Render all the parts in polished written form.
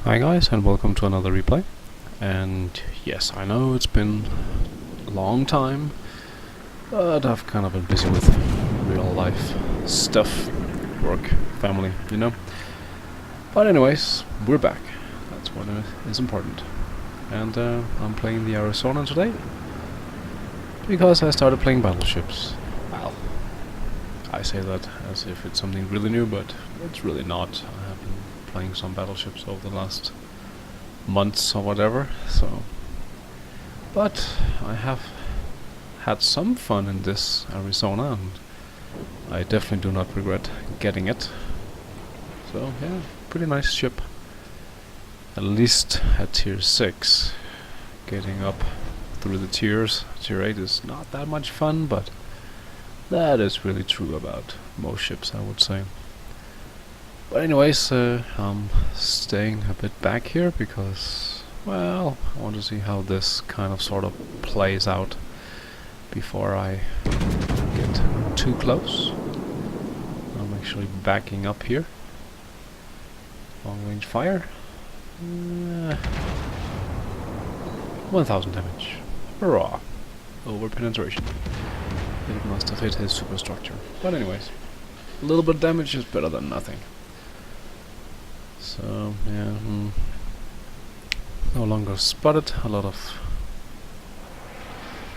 Hi guys, and welcome to another replay. And yes, I know it's been a long time, but I've kind of been busy with real life stuff, work, family, you know. But anyways, we're back. That's what is important. And I'm playing the Arizona today because I started playing Battleships. Well, I say that as if it's something really new, but it's really not. I have been playing some Battleships over the last months or whatever, so but I have had some fun in this Arizona, and I definitely do not regret getting it. So yeah, pretty nice ship, at least at tier 6. Getting up through the tiers, tier 8 is not that much fun, but that is really true about most ships, I would say. But anyways, I'm staying a bit back here because, well, I want to see how this kind of sort of plays out before I get too close. I'm actually backing up here. Long range fire. 1000 damage. Hurrah! Over penetration. It must have hit his superstructure. But anyways, a little bit of damage is better than nothing. So yeah, no longer spotted. A lot of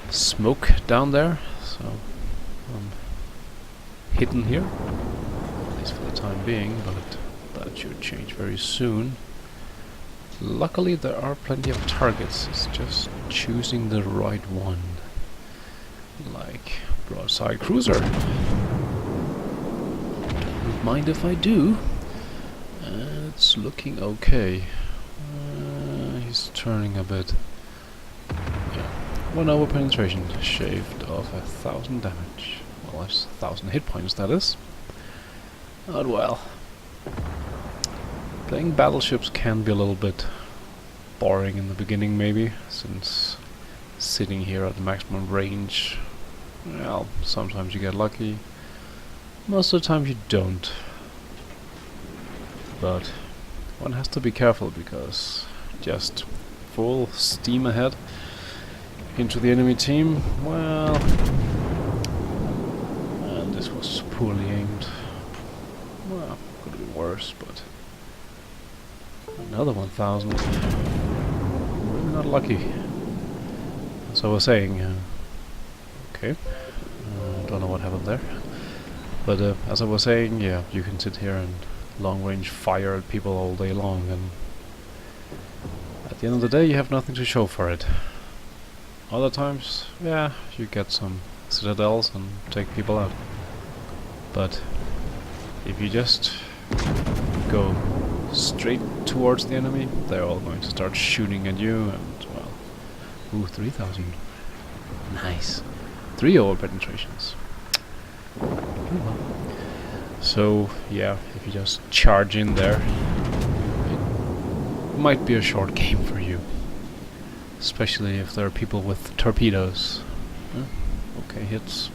smoke down there, so I'm hidden here, at least for the time being, but that should change very soon. Luckily there are plenty of targets, it's just choosing the right one. Like broadside cruiser. Don't mind if I do. It's looking okay. He's turning a bit. Yeah. 1 over penetration, shaved off 1000 damage. Well, that's 1000 hit points, that is. Not well. Playing battleships can be a little bit boring in the beginning, maybe, since sitting here at the maximum range, well, sometimes you get lucky, most of the time you don't. But one has to be careful, because just full steam ahead into the enemy team, well, and this was poorly aimed. Well, could have been worse, but another 1000. Really not lucky. As I was saying, okay, don't know what happened there, but as I was saying, yeah, you can sit here and long range fire at people all day long, and at the end of the day you have nothing to show for it. Other times, yeah, you get some citadels and take people out, but if you just go straight towards the enemy, they're all going to start shooting at you, and well, ooh, 3000, nice, 3 over penetrations. So yeah, if you just charge in there, it might be a short game for you. Especially if there are people with torpedoes. Okay, hits.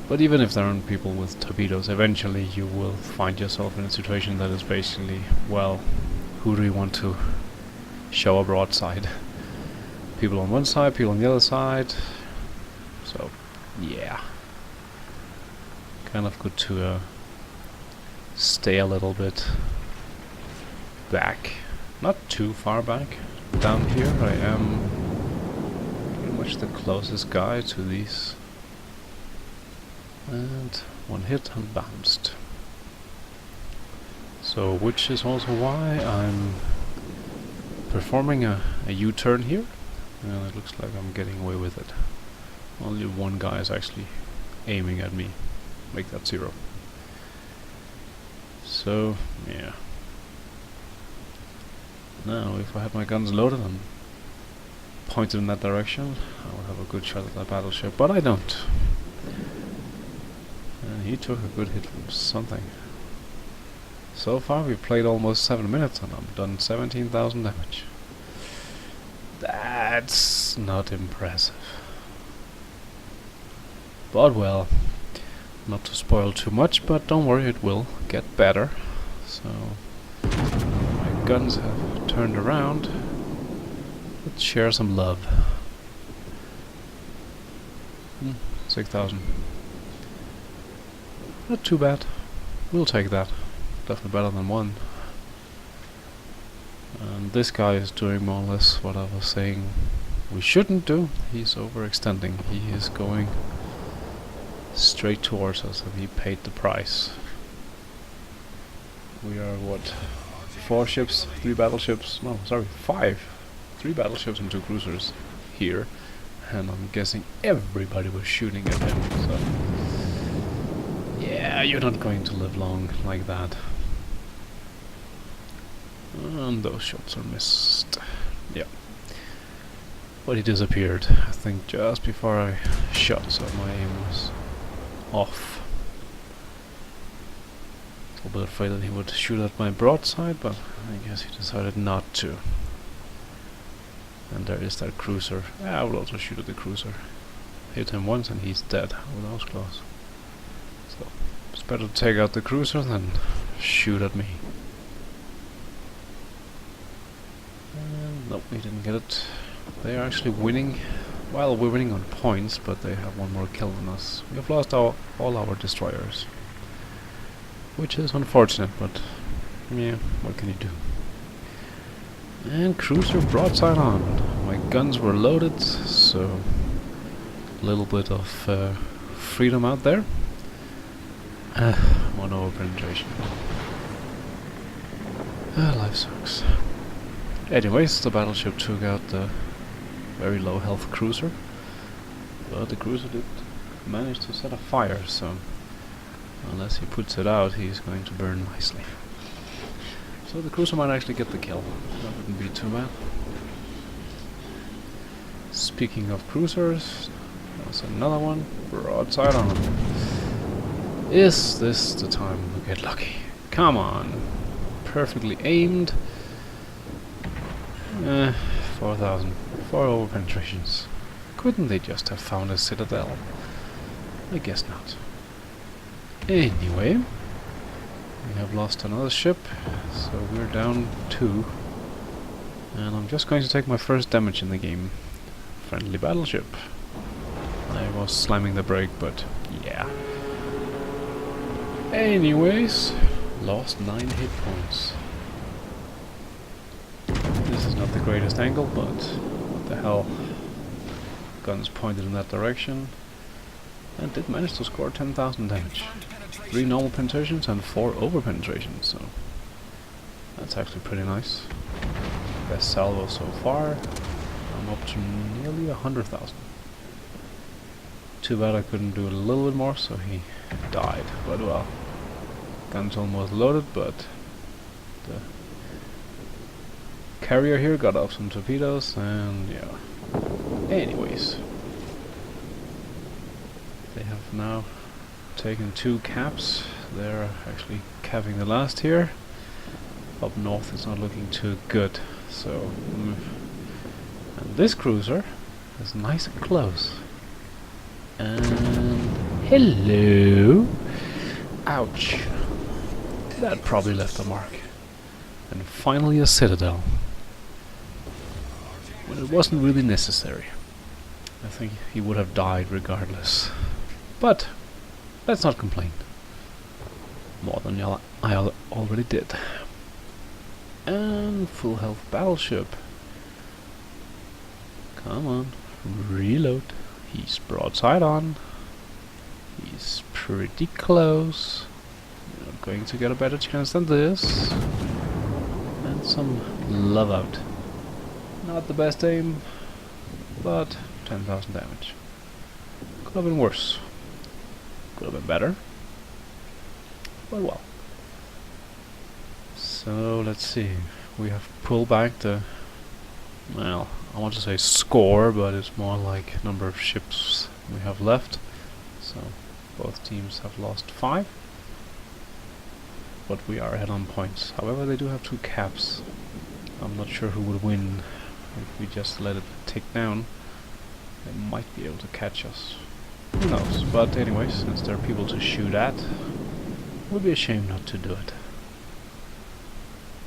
But even if there aren't people with torpedoes, eventually you will find yourself in a situation that is basically, well, who do you want to show a broadside? People on one side, people on the other side. So, yeah, kind of good to stay a little bit back, not too far back. Down here I am pretty much the closest guy to these, and one hit and bounced. So, which is also why I'm performing a U-turn here, and it looks like I'm getting away with it. Only one guy is actually aiming at me. Make that 0. So, yeah. Now, if I had my guns loaded and pointed in that direction, I would have a good shot at that battleship, but I don't. And he took a good hit from something. So far, we've played almost 7 minutes, and I've done 17,000 damage. That's not impressive. But well, Not to spoil too much, but don't worry, it will get better. So my guns have turned around. Let's share some love. 6,000. Not too bad. We'll take that. Definitely better than 1. And this guy is doing more or less what I was saying we shouldn't do. He's overextending. He is going straight towards us, and he paid the price. We are what? 4 ships, 3 battleships, no, sorry, 5. 3 battleships and 2 cruisers here, and I'm guessing everybody was shooting at him, so yeah, you're not going to live long like that. And those shots are missed. Yeah. But he disappeared, I think just before I shot, so my aim was off. A little bit afraid that he would shoot at my broadside, but I guess he decided not to. And there is that cruiser. Yeah, I will also shoot at the cruiser. Hit him once and he's dead. Oh, that was close. So it's better to take out the cruiser than shoot at me. Nope, we didn't get it. They are actually winning. Well, we're winning on points, but they have 1 more kill than us. We have lost all our destroyers, which is unfortunate, but yeah, what can you do? And cruiser broadside on. My guns were loaded, so a little bit of freedom out there. 1 over penetration. Life sucks. Anyways, the battleship took out the very low health cruiser, but the cruiser did manage to set a fire, so unless he puts it out, he's going to burn nicely. So the cruiser might actually get the kill. That wouldn't be too bad. Speaking of cruisers, there's another one. Broadside on him. Is this the time we get lucky? Come on. Perfectly aimed. 4,000. 4 over penetrations. Couldn't they just have found a citadel? I guess not. Anyway, we have lost another ship, so we're down 2. And I'm just going to take my first damage in the game. Friendly battleship. I was slamming the brake, but yeah. Anyways, lost 9 hit points. This is not the greatest angle, but what the hell. Guns pointed in that direction. And did manage to score 10,000 damage. 3 normal penetrations and 4 over penetrations, so that's actually pretty nice. Best salvo so far. I'm up to nearly 100,000. Too bad I couldn't do a little bit more, so he died. But well, gun's almost loaded, but the carrier here got off some torpedoes, and yeah. Anyways, they have now taken 2 caps. They're actually capping the last here. Up north it's not looking too good, so and this cruiser is nice and close. And hello. Ouch. That probably left a mark. And finally a citadel. But it wasn't really necessary. I think he would have died regardless. But let's not complain. More than I already did. And full health battleship. Come on, reload. He's broadside on. He's pretty close. You're not going to get a better chance than this. And some love out. Not the best aim, but 10,000 damage. Could have been worse. Could have been better. But well. So let's see. We have pulled back the, well, I want to say score, but it's more like number of ships we have left. So both teams have lost 5. But we are ahead on points. However, they do have 2 caps. I'm not sure who would win if we just let it tick down. They might be able to catch us. Who knows? But anyway, since there are people to shoot at, it would be a shame not to do it.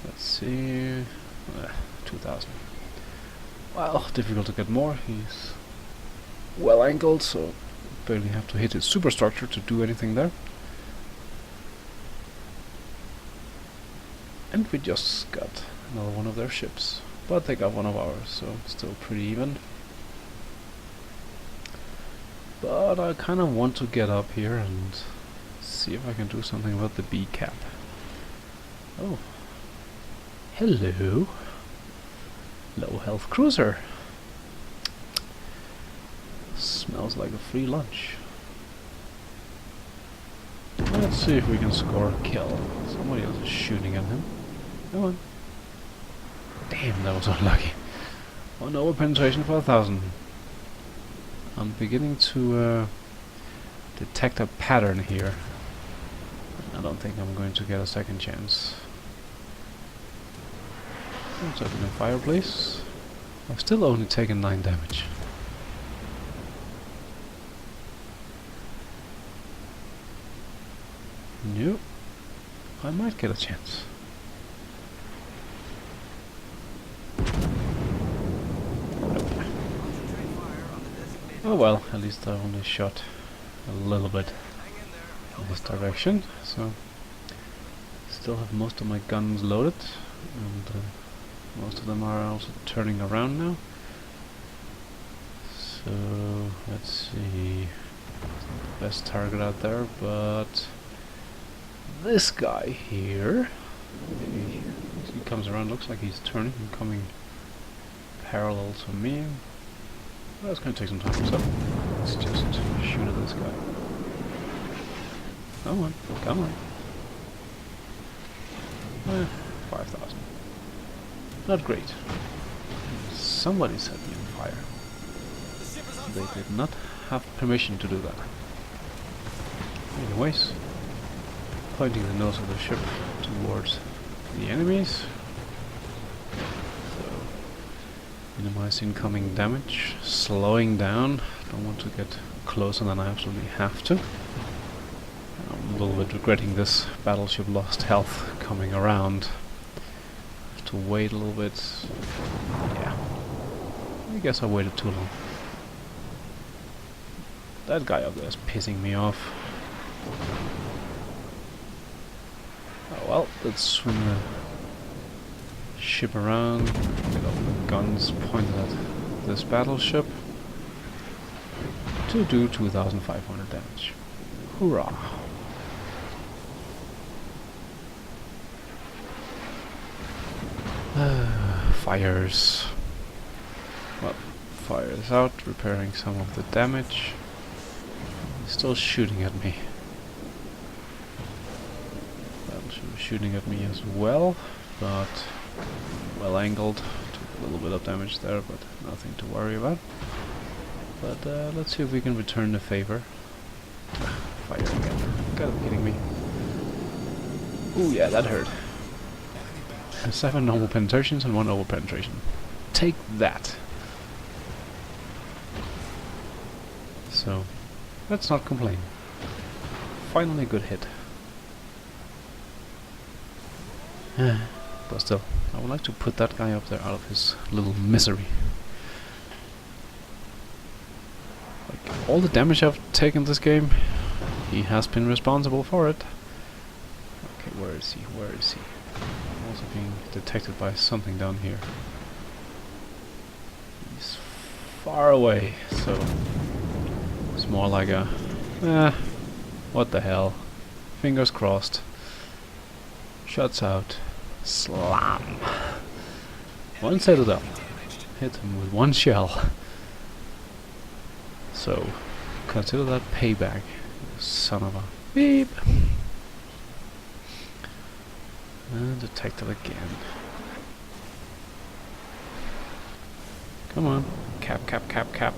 Let's see... 2000. Well, difficult to get more. He's well angled, so barely have to hit his superstructure to do anything there. And we just got another one of their ships. But they got one of ours, so still pretty even. But I kind of want to get up here and see if I can do something about the B cap. Oh. Hello. Low health cruiser. Smells like a free lunch. Let's see if we can score a kill. Somebody else is shooting at him. Come on. Damn, that was unlucky. One over penetration for 1,000. I'm beginning to detect a pattern here. I don't think I'm going to get a second chance. Let's open the fireplace. I've still only taken 9 damage. Nope. I might get a chance. Oh well, at least I only shot a little bit in this direction, so still have most of my guns loaded, and most of them are also turning around now. So let's see, it's not the best target out there, but this guy here, maybe he comes around, looks like he's turning and coming parallel to me. Well, it's going to take some time, so let's just shoot at this guy. Come on, come on. 5,000. Not great. Somebody set me on fire. They did not have permission to do that. Anyways, pointing the nose of the ship towards the enemies. Minimize incoming damage, slowing down. Don't want to get closer than I absolutely have to. I'm a little bit regretting this battleship lost health coming around. Have to wait a little bit. Yeah, I guess I waited too long. That guy up there is pissing me off. Oh well, let's swing the ship around, get all the guns pointed at this battleship to do 2,500 damage. Hurrah! Fires. Well, fires out, repairing some of the damage. He's still shooting at me. Battleship is shooting at me as well, but well angled, took a little bit of damage there, but nothing to worry about. But let's see if we can return the favor. Fire again. Gotta be kidding me. Ooh yeah, that hurt. 7 normal penetrations and 1 over penetration. Take that. So, let's not complain. Finally a good hit. But still, I would like to put that guy up there out of his little misery. Like, all the damage I've taken this game, he has been responsible for it. Okay, where is he? Where is he? I'm also being detected by something down here. He's far away, so it's more like a what the hell? Fingers crossed. Shuts out. Slam. One settled up. Hit him with 1 shell. So, consider that payback. Son of a beep. And detected again. Come on. Cap, cap, cap, cap.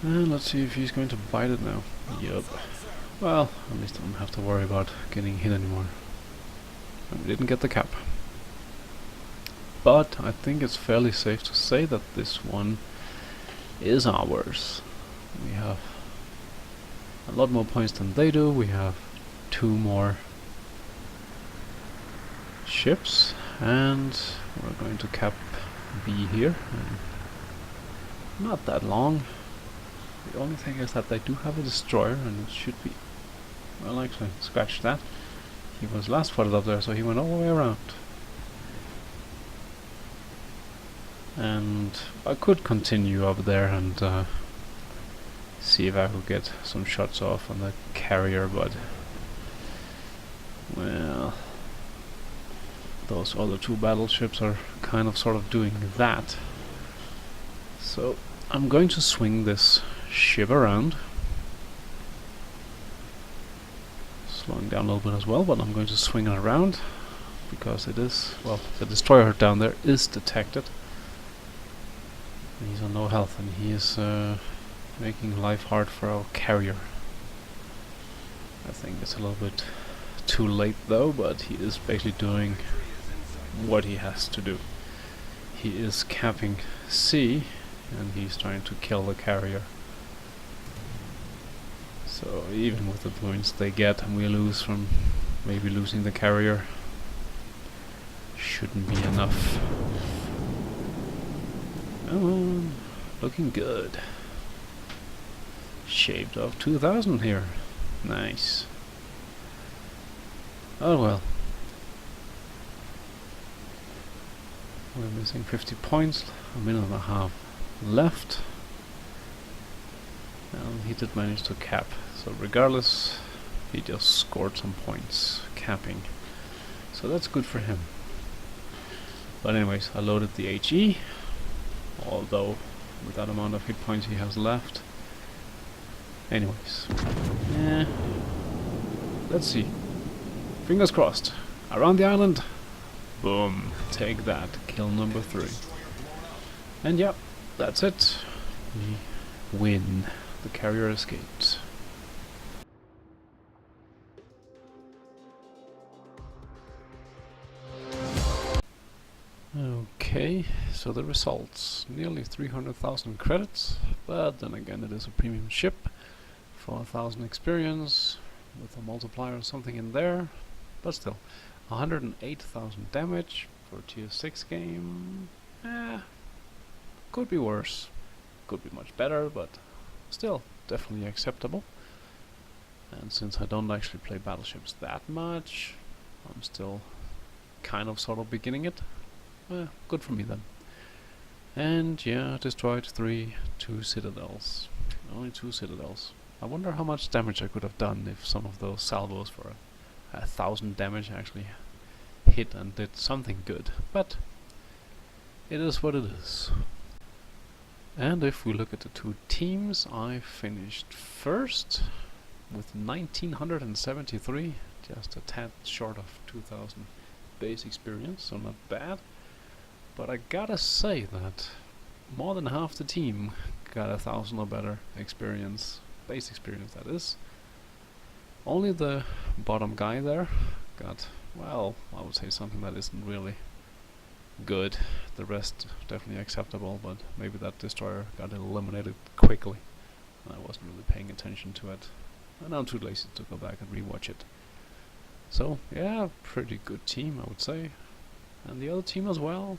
And let's see if he's going to bite it now. Yup. Well, at least I don't have to worry about getting hit anymore. And we didn't get the cap. but I think it's fairly safe to say that this one is ours. We have a lot more points than they do. We have 2 more ships, and we're going to cap B here. Not that long. The only thing is that they do have a destroyer, and it should be... Well, actually, scratch that. He was last spotted up there, so he went all the way around. And I could continue up there and see if I could get some shots off on the carrier, but... Well... Those other 2 battleships are kind of sort of doing that. So I'm going to swing this ship around. Slowing down a little bit as well, but I'm going to swing it around because it is, well, the destroyer down there is detected. And he's on no health, and he is making life hard for our carrier. I think it's a little bit too late though, but he is basically doing what he has to do. He is capping C, and he's trying to kill the carrier. So even with the points they get, and we lose from maybe losing the carrier, shouldn't be enough. Oh, looking good. Shaved off 2,000 here. Nice. Oh well. We're missing 50 points, a minute and a half left. And he did manage to cap, so regardless, he just scored some points, capping. So that's good for him. But anyways, I loaded the HE, although with that amount of hit points he has left. Anyways, let's see. Fingers crossed. Around the island. Boom. Take that. Kill number 3. And yeah, that's it. We win. The carrier escaped. Okay, so the results. Nearly 300,000 credits, but then again it is a premium ship. 4,000 experience, with a multiplier or something in there. But still, 108,000 damage for a tier 6 game. Could be worse. Could be much better, but still definitely acceptable. And since I don't actually play battleships that much, I'm still kind of sort of beginning it. Good for me then. And yeah, destroyed 2 citadels. Only 2 citadels. I wonder how much damage I could have done if some of those salvos for 1,000 damage actually hit and did something good. But it is what it is. And if we look at the 2 teams, I finished first with 1973, just a tad short of 2,000 base experience, so not bad. But I gotta say that more than half the team got 1,000 or better experience, base experience that is. Only the bottom guy there got, well, I would say something that isn't really good. The rest definitely acceptable, but maybe that destroyer got eliminated quickly. I wasn't really paying attention to it, and I'm too lazy to go back and rewatch it. So yeah, pretty good team I would say. And the other team as well,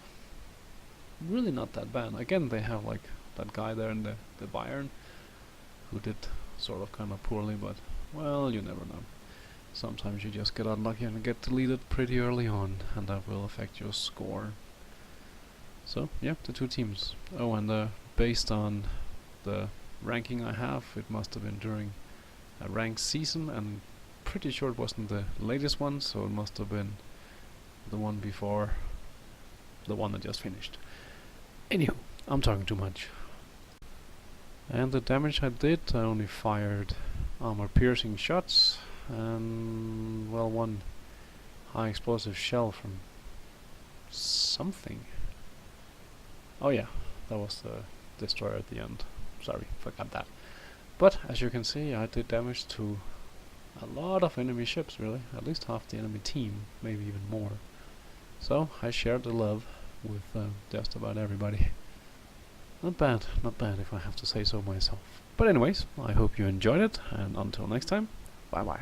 really not that bad. Again, they have like that guy there in the Bayern who did sort of kind of poorly, but well, you never know. Sometimes you just get unlucky and get deleted pretty early on, and that will affect your score. So yeah, the 2 teams. Oh, and based on the ranking I have, it must have been during a ranked season, and pretty sure it wasn't the latest one, so it must have been the one before the one that just finished. Anywho, I'm talking too much. And the damage I did, I only fired armor piercing shots and, well, 1 high explosive shell from something. Oh yeah, that was the destroyer at the end. Sorry, forgot that. But as you can see, I did damage to a lot of enemy ships, really. At least half the enemy team, maybe even more. So I shared the love with just about everybody. Not bad, not bad if I have to say so myself. But anyways, I hope you enjoyed it, and until next time, bye bye.